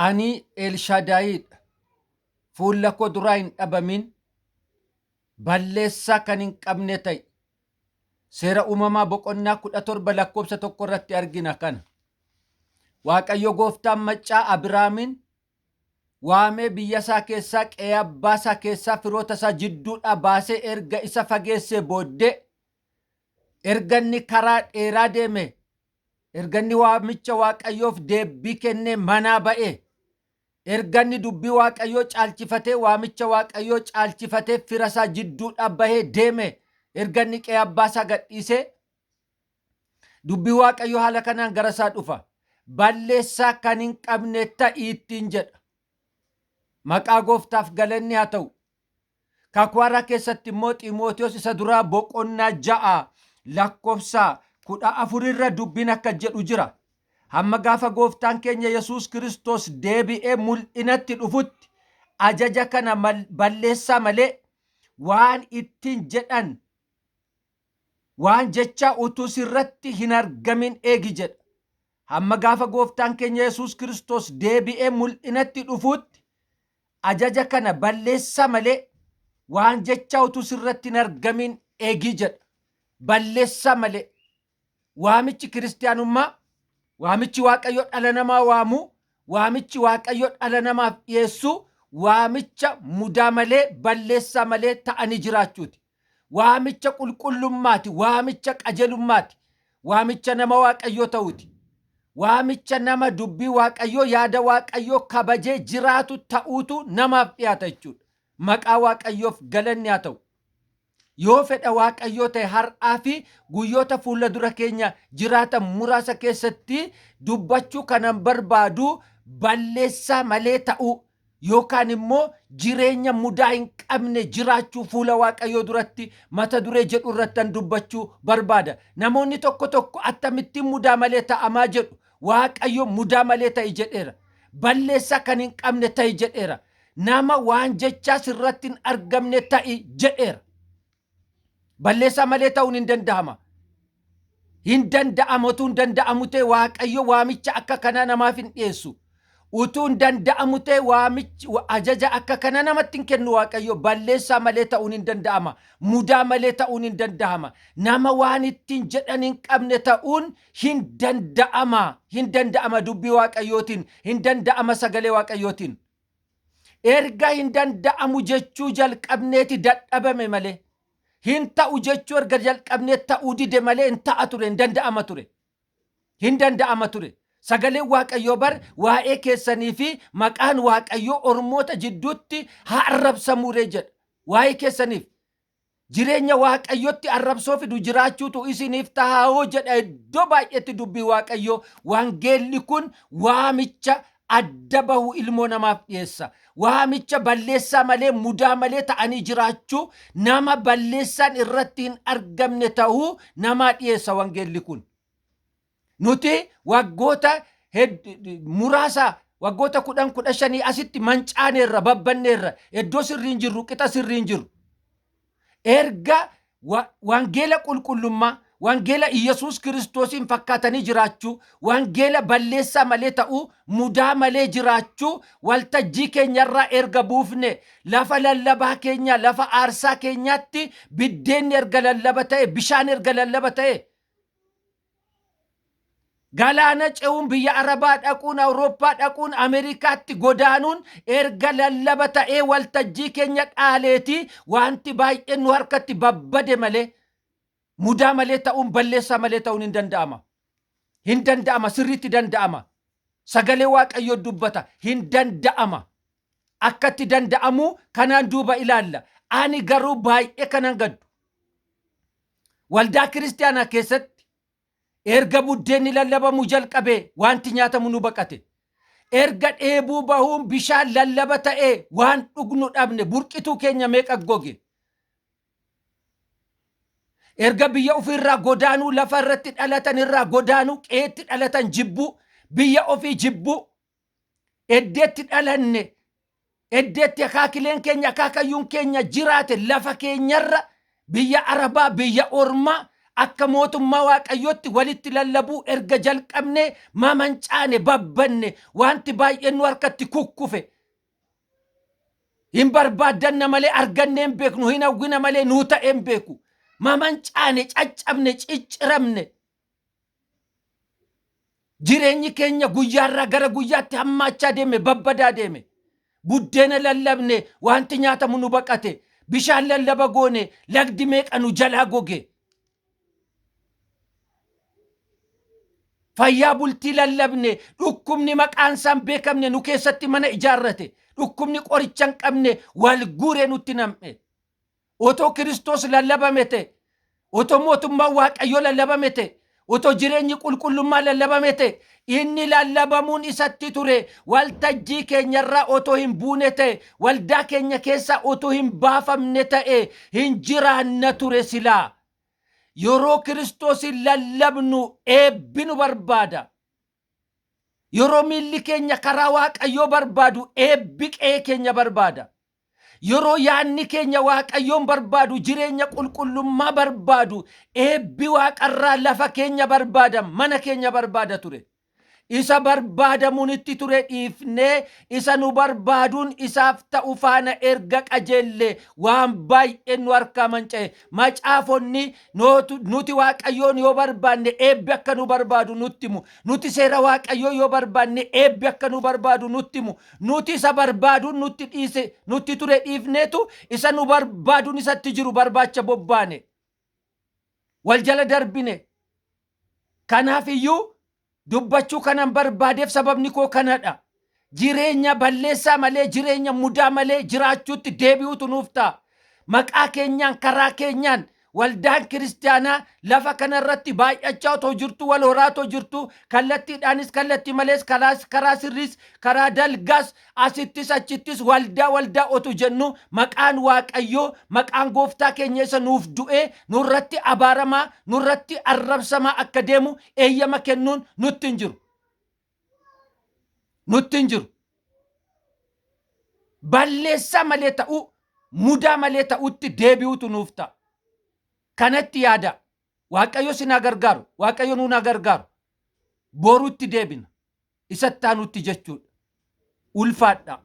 Ani Elshadaayidha. Fuula koo duraa hin dhabamin. Balleessaa kan hin qabne ta'e. Seera uumamaa boqonnaa 17 lakkoofsa 1 irratti argina kana. Waaqayyo gooftaan maccaa Abrahaamin waamee biyya isaa keessaa qe'ee abbaa isaa keessaa firoota isaa jidduudhaa baasee erga isa fageessee booddee erga inni karaa dheeraa deeme erga inni waamicha Waaqayyoof deebii kennee manaa ba'e erga inni dubbii Waaqayyoo caalchifatee waamicha Waaqayyoo caalchifatee fira isaa jidduudhaa bahee deeme erga inni qe'ee abbaa isaa gadhiisee dubbii Waaqayyoo haala kanaan gara isaa dhufa. Balleessaa kan hin qabne ta'iittiin jedha. Maqaa gooftaaf galanni haa ta'u. Kakuu haaraa keessatti immoo Xiimotewos isa duraa boqonnaa 6 lakkoofsa 14 irra dubbiin akka jedhu jira. Hamma gaafa gooftaan keenya Yesuus Kiristoos deebi'ee mul'inatti dhufutti ajaja kana balleessaa malee waan ittiin jedhan waan jecha utuu sirratti hin argamin eegi jedha. Hamma gaafa gooftaan keenya Yesuus Kiristoos deebi'ee mul'inatti dhufutti ajaja kana balleessaa malee waan jecha utuu sirratti hin argamin eegi jedha. Balleessaa malee waamichi kiristaanummaa, waamichi Waaqayyo dhala namaa waamu, waamichi Waaqayyo dhala namaaf dhiyeessu, waamicha mudaa malee balleessaa malee ta'anii jiraachuuti. Waamicha qulqullummaati, waamicha qajeelummaati, waamicha nama Waaqayyoo ta'uuti. Waamicha nama dubbii Waaqayyoo yaada Waaqayyoo kabajee jiraatu ta'uutu namaaf dhiyaata jechuudha. Maqaa Waaqayyoof galanni haa ta'u. Yoo fedha Waaqayyoo ta'e har'aa fi guyyoota fuula dura keenya jiraatan muraasa keessatti dubbachuu kanan barbaadu balleessaa malee ta'uu yookaan immoo jireenya mudaa hin qabne jiraachuu fuula Waaqayyoo duratti mata duree jedhu irratti dubbachuu barbaada. Namoonni tokko tokko akkamittiin mudaa malee ta'amaa jedhu. Waaqayyo mudaa malee ta'i jedheera. Balleessaa kan hin qabne ta'i jedheera. Nama waan jechaa sirratti hin argamne ta'i jedheera. Balleessaa malee ta'uun hin danda'ama. Hin danda'amu utuu hin danda'amu ta'e Waaqayyo waamicha akka kanaa namaaf hin dhiyeessu. Utuu hin danda'amu ta'e waamichi ajaja akka kana namatti hin kennu Waaqayyo. Balleessaa malee ta'uun hin danda'ama. Mudaa malee ta'uun hin danda'ama. Nama waan ittiin jedhan hin qabne ta'uun hin danda'ama. Hin danda'ama dubbii Waaqayyootiin. Hin danda'ama sagalee Waaqayyootiin. Erga hin danda'amu jechuu jalqabneeti dadhabame malee. Hin ta'u jechuu erga jalqabnee ta'uu dide malee hin ta'a ture, hin danda'ama ture. Hin danda'ama ture. Sagaleen Waaqayyoo bar waa'ee keessanii fi maqaan Waaqayyoo ormoota jidduutti haa arrabsamuree jedha. Waa'ee keessaniif jireenya Waaqayyootti arrabsoo fidu jiraachuutu isiniif tahaa'oo jedha iddoo baay'eetti dubbii Waaqayyoo. Wangeelli kun waamicha adda bahu ilmoo namaaf dhiyeessa. Waamicha balleessaa malee mudaa malee ta'anii jiraachuu nama balleessaan irratti hin argamne ta'uu namaa dhiyeessa wangeelli kun. Nuti waggoota muraasa waggoota 10-15 asitti mancaaneerra babbanneerra iddoo sirriin jirru qixa sirriin jiru. Erga wangeela qulqullummaa wangeela Iyesuus Kiristoosiin fakkaatanii jiraachuu, wangeela balleessaa malee ta'uu, mudaa malee jiraachuu, waltajjii keenyarraa erga buufne lafa lallabaa keenya, lafa aarsaa keenyaatti biddeenni erga lallaba ta'e, bishaan erga lallaba ta'e, galaana ce'uun biyya Arabaa dhaquun, Awurooppaa dhaquun, Ameerikaatti godaanuun erga lallaba ta'ee waltajjii keenya dhaaleetii wanti baay'een nu harkatti babbade malee mudaa malee ta'uun balleessaa malee ta'uun hin danda'ama. Hin danda'ama, sirriitti danda'ama. Sagalee Waaqayyoo dubbata, hin danda'ama. Akkatti danda'amu kanaan duuba ilaalla. Ani garuu baay'ee kanan gaddu. Waldaa kiristaanaa keessatti erga buddeenni lallabamu jalqabee wanti nyaatamu nu baqate. Erga dheebuu bahuun bishaan lallaba ta'ee waan dhugnu dhabne burqituu keenya meeqa goge. Erga biyya ofirraa godaanuu lafa irratti dhalatan irraa godaanuu qeetti dhalatan jibbu biyya ofii jibbu eddeetti dhalanne eddeetti akaakileen keenya akaakayyuun keenya jiraate lafa keenyarra biyya Arabaa biyya Ormaa akka mootummaa waaqayyootti walitti lallabuu erga jalqabne mamancaane babbanne wanti baay'een nu harkatti kukkufe hin barbaaddanna malee arganne hin beeknu hin hawwina malee nuu ta'e hin beeku mamancaane caccabne cicciramne jireenyi keenya guyyaarraa gara guyyaatti hammaachaa deeme babbadaa deeme buddeena lallabne wanti nyaatamu nu baqate bishaan lallaba goone lagdi meeqa nu jalaa goge fayyaa bultii lallabne dhukkubni maqaan isaan beekamne nu keessatti mana ijaarrate dhukkubni qoricha hin qabne wal guuree nutti nam'e otoo Kiristoos lallabame ta'e otoo mootummaan waaqayyoo lallabame ta'e otoo jireenyi qulqullummaa lallabame ta'e inni lallabamuun isatti ture waltajjii keenyarraa otoo hin buune ta'e waldaa keenya keessaa otoo hin baafamne ta'e hin jiraanna ture silaa yeroo Kiristoosin lallabnu eebbi nu barbaada yeroo miilli keenya karaa waaqayyoo barbaadu eebbi qe'ee keenya barbaada yeroo yaanni keenya waaqayyoon barbaadu jireenya qulqullummaa barbaadu eebbi waaqarraa lafa keenya barbaada mana keenya barbaada ture isa barbaadamuun itti ture dhiifnee isa nu barbaaduun isaaf ta'u faana erga qajeelle waan baay'een nu harkaa manca'e macaafonni nuti waaqayyoon yoo barbaanne eebbi akka nu barbaadu nutti himu nuti seera waaqayyoo yoo barbaanne eebbi akka nu barbaadu nutti himu nuti isa barbaaduun nutti ture dhiifneetu isa nu barbaaduun isatti jiru barbaacha bobbaane wal jala darbine kanaaf iyyuu dubbachuu kanan barbaadeef sababni koo kanadha jireenya balleessaa malee jireenya mudaa malee jiraachuutti deebi'utu nuuf ta'a maqaa keenyaan karaa keenyaan waldaan kiristaanaa lafa kanarratti baay'achaa otoo jirtu wal horaa otoo jirtu kallattiidhaanis kallattii malees karaa sirriis karaa dalgaas asittis achittis waldaa otu jennu maqaan waaqayyoo maqaan gooftaa keenya isa nuuf du'ee nurratti abaaramaa nurratti arrabsamaa akka deemu eeyyama kennuun nutti hin jiru balleessaa malee ta'uu mudaa malee ta'utti deebi'utu nuuf ta'a kanatti yaada waaqayyo si na gargaaru waaqayyo nu na gargaaru borutti deebina isatti aanutti jechuudha ulfaadha